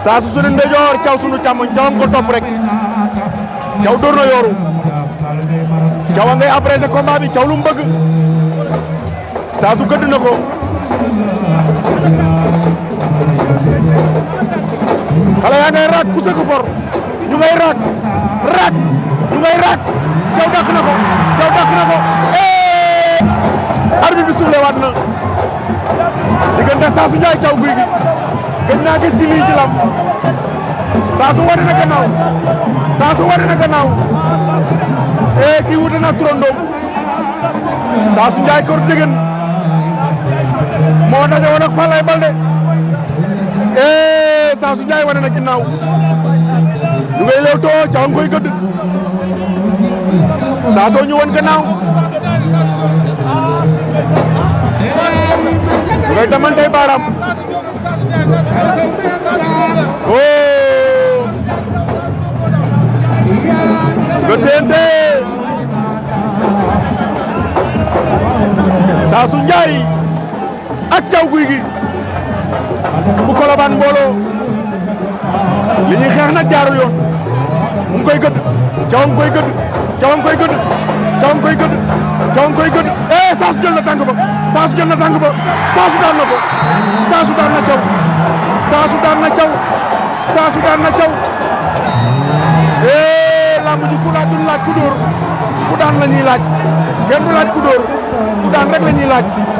Saasu sunu ndeyjoor Thiaw sunu càmmoñ Thiawam ko topp rek Thiaw dóor na yooru Thiaw a ngay apprécié combat bi Thiaw lu mu bëgg Saasu gëdd na ko xale yaa ngay raak ku sëgg for ñu ngay raak ñu ngay raak Thiaw dàq na ko arbitre bi soufflé waat na diggante Saasu Njaay Thiaw Gouye Gui gëj naa gis ci lii ci lamb Saasu wane na gannaaw kii wute na turandoom Saasu Njaay kor degen moo daje woon ak Falaye Balde Saasu Njaay wane na ginnaaw ñu ngay leew too Thiaw nga koy gëdd Saasoo ñu woon gannaaw ñu ngay damantey baaraam gëddente Saasu Njaay ak Thiaw Gouye Gui bu Colobane mbooloo li ñuy xeex nag jaarul yoon mu ngi koy gëdd Thiaw nga koy gëdd Saasu jël na tànk ba Saasu daan na ko Saasu daan na Thiaw lamb ji ku laaj duñ laaj ku dóor ku daan la ñuy laaj kenn du laaj ku dóor ku daan rek la ñuy laaj